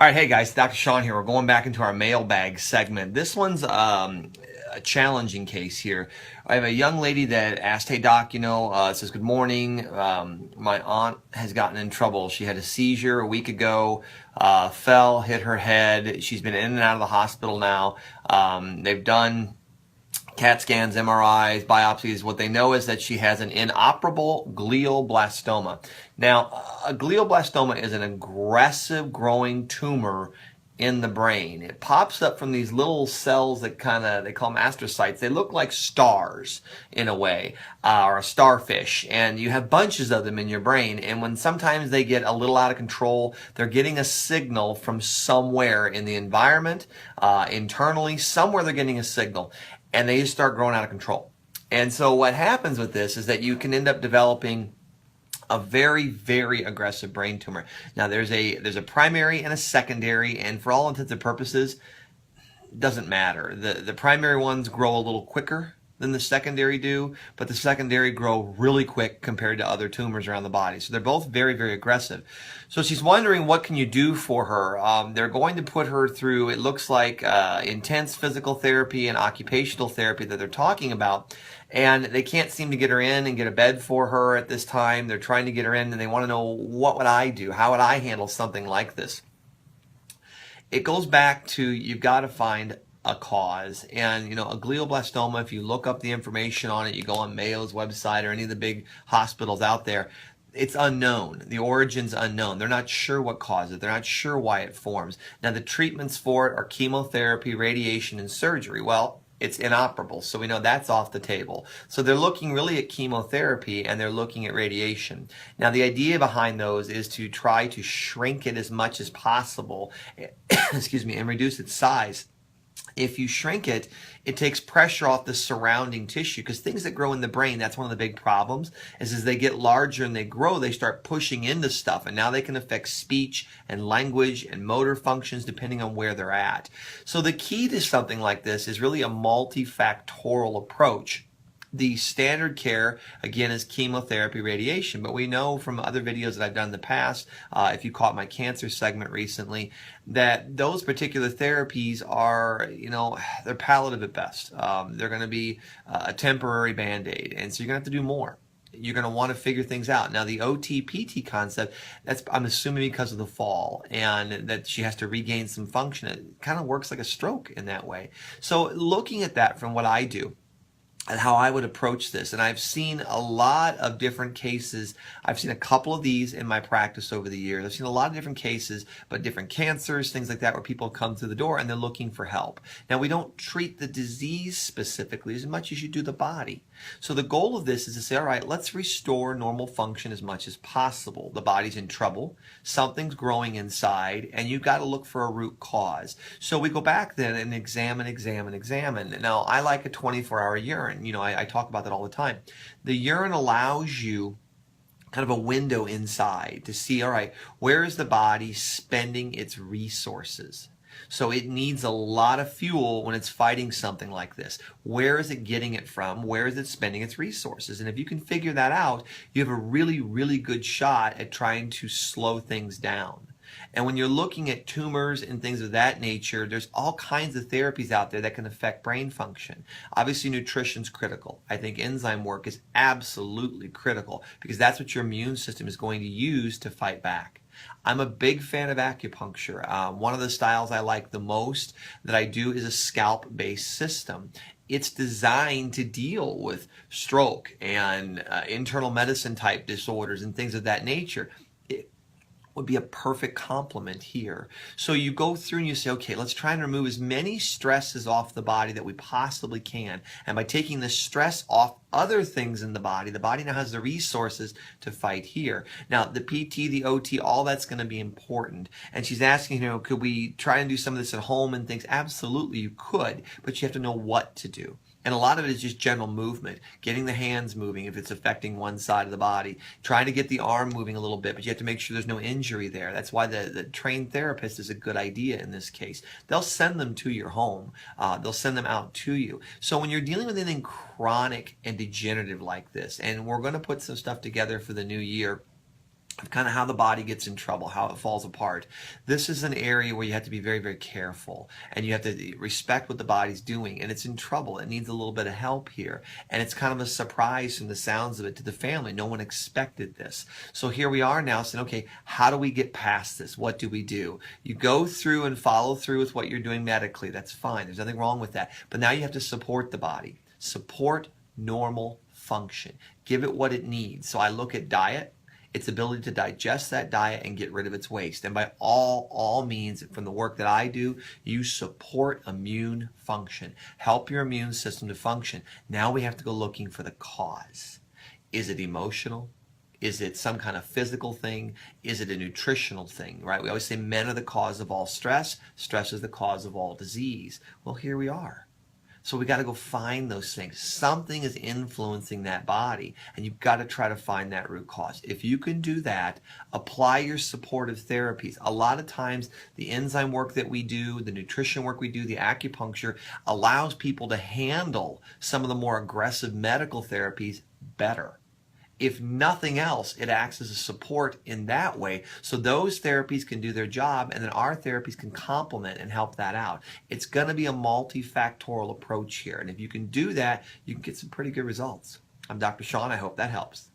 All right, hey guys, Dr. Sean here. We're going back into our mailbag segment. This one's a challenging case here. I have a young lady that asked, hey doc, says, good morning. My aunt has gotten in trouble. She had a seizure a week ago, fell, hit her head. She's been in and out of the hospital now. They've done CAT scans, MRIs, biopsies. What they know is that she has an inoperable glioblastoma. Now, a glioblastoma is an aggressive growing tumor in the brain. It pops up from these little cells that they call them astrocytes. They look like stars in a way, or a starfish. And you have bunches of them in your brain. And when sometimes they get a little out of control, they're getting a signal from somewhere in the environment, internally, somewhere they're getting a signal. And they just start growing out of control. And so what happens with this is that you can end up developing a very, very aggressive brain tumor. Now there's a primary and a secondary, and for all intents and purposes, it doesn't matter. The primary ones grow a little quicker than the secondary do, but the secondary grow really quick compared to other tumors around the body. So they're both very, very aggressive. So she's wondering, what can you do for her? They're going to put her through, it looks like, intense physical therapy and occupational therapy that they're talking about. And they can't seem to get her in and get a bed for her at this time. They're trying to get her in, and they want to know, what would I do? How would I handle something like this? It goes back to, you've got to find a cause. And a glioblastoma, if you look up the information on it, you go on Mayo's website or any of the big hospitals out there, it's unknown. The origin's unknown. They're not sure what caused it. They're not sure why it forms. Now, the treatments for it are chemotherapy, radiation, and surgery. Well, it's inoperable, so we know that's off the table. So they're looking really at chemotherapy, and they're looking at radiation. Now, the idea behind those is to try to shrink it as much as possible, excuse me, and reduce its size. If you shrink it, it takes pressure off the surrounding tissue, because things that grow in the brain, that's one of the big problems, is as they get larger and they grow, they start pushing into stuff, and now they can affect speech and language and motor functions depending on where they're at. So the key to something like this is really a multifactorial approach. The standard care, again, is chemotherapy, radiation. But we know from other videos that I've done in the past, if you caught my cancer segment recently, that those particular therapies are, they're palliative at best. They're going to be a temporary Band-Aid. And so you're going to have to do more. You're going to want to figure things out. Now, the OTPT concept, that's, I'm assuming, because of the fall and that she has to regain some function. It kind of works like a stroke in that way. So looking at that from what I do, and how I would approach this. And I've seen a lot of different cases. I've seen a couple of these in my practice over the years. I've seen a lot of different cases, but different cancers, things like that, where people come through the door and they're looking for help. Now, we don't treat the disease specifically as much as you do the body. So the goal of this is to say, all right, let's restore normal function as much as possible. The body's in trouble. Something's growing inside, and you've got to look for a root cause. So we go back then and examine. Now, I like a 24-hour urine. I talk about that all the time. The urine allows you kind of a window inside to see, all right, where is the body spending its resources? So it needs a lot of fuel when it's fighting something like this. Where is it getting it from? Where is it spending its resources? And if you can figure that out, you have a really, really good shot at trying to slow things down. And when you're looking at tumors and things of that nature, there's all kinds of therapies out there that can affect brain function. Obviously, nutrition's critical. I think enzyme work is absolutely critical, because that's what your immune system is going to use to fight back. I'm a big fan of acupuncture. One of the styles I like the most that I do is a scalp-based system. It's designed to deal with stroke and internal medicine type disorders and things of that nature. Would be a perfect complement here. So you go through and you say, okay, let's try and remove as many stresses off the body that we possibly can. And by taking the stress off other things in the body now has the resources to fight here. Now, the PT, the OT, all that's going to be important. And she's asking, could we try and do some of this at home and things? Absolutely, you could, but you have to know what to do. And a lot of it is just general movement, getting the hands moving if it's affecting one side of the body, trying to get the arm moving a little bit, but you have to make sure there's no injury there. That's why the trained therapist is a good idea in this case. They'll send them to your home. They'll send them out to you. So when you're dealing with anything chronic and degenerative like this, and we're going to put some stuff together for the new year, of kind of how the body gets in trouble, how it falls apart. This is an area where you have to be very, very careful, and you have to respect what the body's doing, and it's in trouble. It needs a little bit of help here, and it's kind of a surprise from the sounds of it to the family. No one expected this. So here we are now saying, okay, how do we get past this? What do we do? You go through and follow through with what you're doing medically. That's fine. There's nothing wrong with that. But now you have to support the body. Support normal function. Give it what it needs. So I look at diet, its ability to digest that diet and get rid of its waste. And by all means, from the work that I do, you support immune function. Help your immune system to function. Now we have to go looking for the cause. Is it emotional? Is it some kind of physical thing? Is it a nutritional thing, right? We always say men are the cause of all stress. Stress is the cause of all disease. Well, here we are. So we got to go find those things. Something is influencing that body, and you've got to try to find that root cause. If you can do that, apply your supportive therapies. A lot of times, the enzyme work that we do, the nutrition work we do, the acupuncture allows people to handle some of the more aggressive medical therapies better. If nothing else, it acts as a support in that way. So those therapies can do their job, and then our therapies can complement and help that out. It's going to be a multifactorial approach here. And if you can do that, you can get some pretty good results. I'm Dr. Sean. I hope that helps.